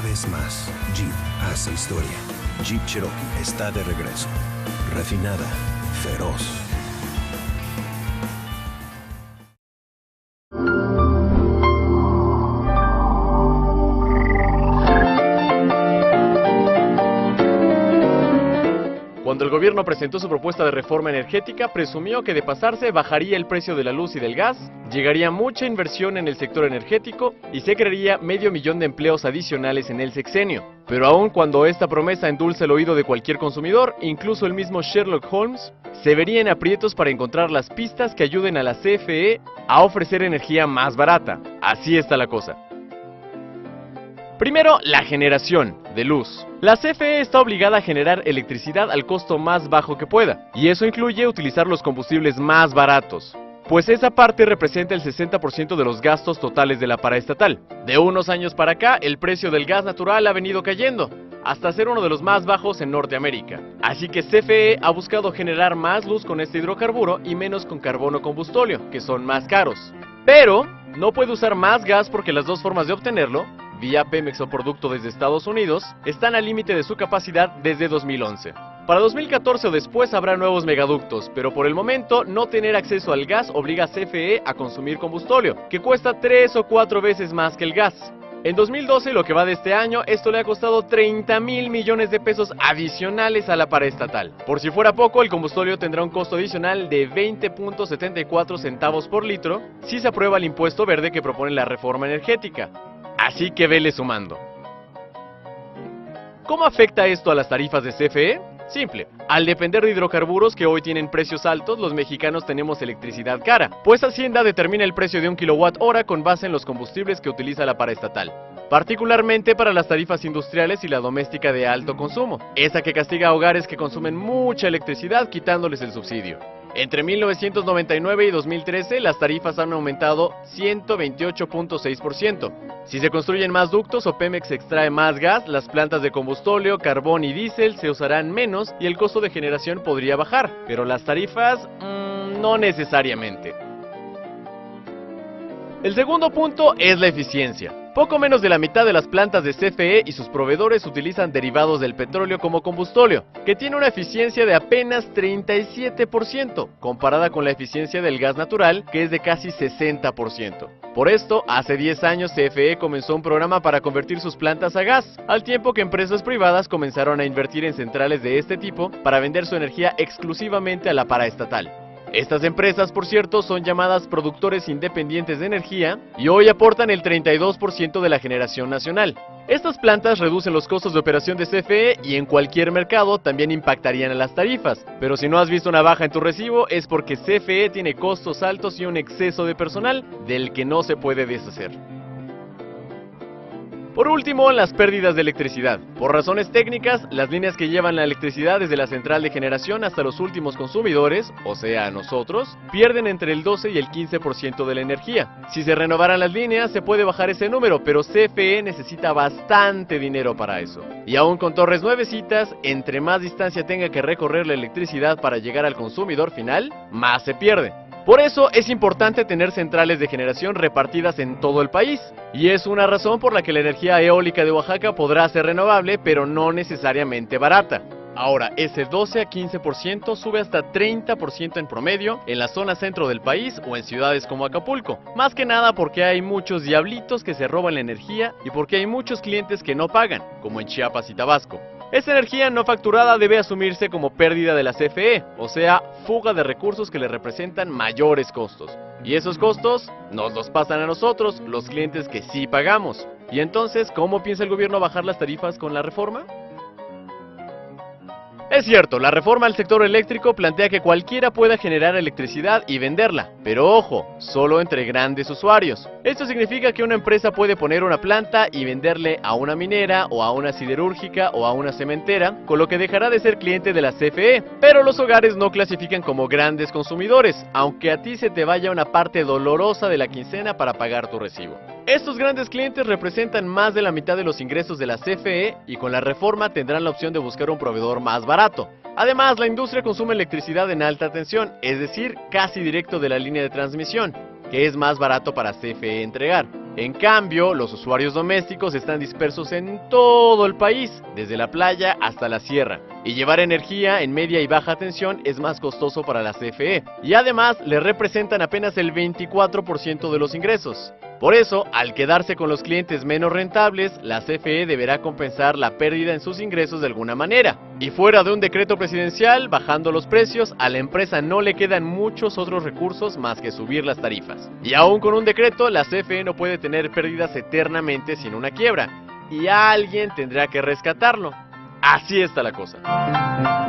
vez más, Jeep hace historia. Jeep Cherokee está de regreso. Refinada, feroz. Cuando el gobierno presentó su propuesta de reforma energética, presumió que de pasarse bajaría el precio de la luz y del gas, llegaría mucha inversión en el sector energético y se crearía 500,000 de empleos adicionales en el sexenio. Pero aun cuando esta promesa endulce el oído de cualquier consumidor, incluso el mismo Sherlock Holmes, se vería en aprietos para encontrar las pistas que ayuden a la CFE a ofrecer energía más barata. Así está la cosa. Primero, la generación de luz. La CFE está obligada a generar electricidad al costo más bajo que pueda, y eso incluye utilizar los combustibles más baratos, pues esa parte representa el 60% de los gastos totales de la paraestatal. De unos años para acá, el precio del gas natural ha venido cayendo, hasta ser uno de los más bajos en Norteamérica. Así que CFE ha buscado generar más luz con este hidrocarburo y menos con carbono combustóleo, que son más caros. Pero no puede usar más gas porque las dos formas de obtenerlo, vía Pemex o producto desde Estados Unidos, están al límite de su capacidad desde 2011. Para 2014 o después habrá nuevos megaductos, pero por el momento no tener acceso al gas obliga a CFE a consumir combustóleo, que cuesta 3 o 4 veces más que el gas. En 2012, lo que va de este año, esto le ha costado 30,000 millones de pesos adicionales a la paraestatal. Por si fuera poco, el combustóleo tendrá un costo adicional de 20.74 centavos por litro si se aprueba el impuesto verde que propone la reforma energética. Así que vele sumando. ¿Cómo afecta esto a las tarifas de CFE? Simple. Al depender de hidrocarburos que hoy tienen precios altos, los mexicanos tenemos electricidad cara, pues Hacienda determina el precio de 1 kWh con base en los combustibles que utiliza la paraestatal, particularmente para las tarifas industriales y la doméstica de alto consumo, esa que castiga a hogares que consumen mucha electricidad quitándoles el subsidio. Entre 1999 y 2013, las tarifas han aumentado 128.6%. Si se construyen más ductos o Pemex extrae más gas, las plantas de combustóleo, carbón y diésel se usarán menos y el costo de generación podría bajar, pero las tarifas, no necesariamente. El segundo punto es la eficiencia. Poco menos de la mitad de las plantas de CFE y sus proveedores utilizan derivados del petróleo como combustóleo, que tiene una eficiencia de apenas 37%, comparada con la eficiencia del gas natural, que es de casi 60%. Por esto, hace 10 años CFE comenzó un programa para convertir sus plantas a gas, al tiempo que empresas privadas comenzaron a invertir en centrales de este tipo para vender su energía exclusivamente a la paraestatal. Estas empresas, por cierto, son llamadas productores independientes de energía y hoy aportan el 32% de la generación nacional. Estas plantas reducen los costos de operación de CFE y en cualquier mercado también impactarían a las tarifas. Pero si no has visto una baja en tu recibo es porque CFE tiene costos altos y un exceso de personal del que no se puede deshacer. Por último, las pérdidas de electricidad. Por razones técnicas, las líneas que llevan la electricidad desde la central de generación hasta los últimos consumidores, o sea, nosotros, pierden entre el 12 y el 15% de la energía. Si se renovaran las líneas, se puede bajar ese número, pero CFE necesita bastante dinero para eso. Y aún con torres nuevecitas, entre más distancia tenga que recorrer la electricidad para llegar al consumidor final, más se pierde. Por eso es importante tener centrales de generación repartidas en todo el país, y es una razón por la que la energía eólica de Oaxaca podrá ser renovable, pero no necesariamente barata. Ahora, ese 12 a 15% sube hasta 30% en promedio en la zona centro del país o en ciudades como Acapulco, más que nada porque hay muchos diablitos que se roban la energía y porque hay muchos clientes que no pagan, como en Chiapas y Tabasco. Esta energía no facturada debe asumirse como pérdida de la CFE, o sea, fuga de recursos que le representan mayores costos. Y esos costos nos los pasan a nosotros, los clientes que sí pagamos. ¿Y entonces cómo piensa el gobierno bajar las tarifas con la reforma? Es cierto, la reforma al sector eléctrico plantea que cualquiera pueda generar electricidad y venderla, pero ojo, solo entre grandes usuarios. Esto significa que una empresa puede poner una planta y venderle a una minera o a una siderúrgica o a una cementera, con lo que dejará de ser cliente de la CFE, pero los hogares no clasifican como grandes consumidores, aunque a ti se te vaya una parte dolorosa de la quincena para pagar tu recibo. Estos grandes clientes representan más de la mitad de los ingresos de la CFE y con la reforma tendrán la opción de buscar un proveedor más barato. Además, la industria consume electricidad en alta tensión, es decir, casi directo de la línea de transmisión, que es más barato para CFE entregar. En cambio, los usuarios domésticos están dispersos en todo el país, desde la playa hasta la sierra, y llevar energía en media y baja tensión es más costoso para la CFE, y además le representan apenas el 24% de los ingresos. Por eso, al quedarse con los clientes menos rentables, la CFE deberá compensar la pérdida en sus ingresos de alguna manera. Y fuera de un decreto presidencial, bajando los precios, a la empresa no le quedan muchos otros recursos más que subir las tarifas. Y aún con un decreto, la CFE no puede tener pérdidas eternamente sin una quiebra, y alguien tendrá que rescatarlo. Así está la cosa.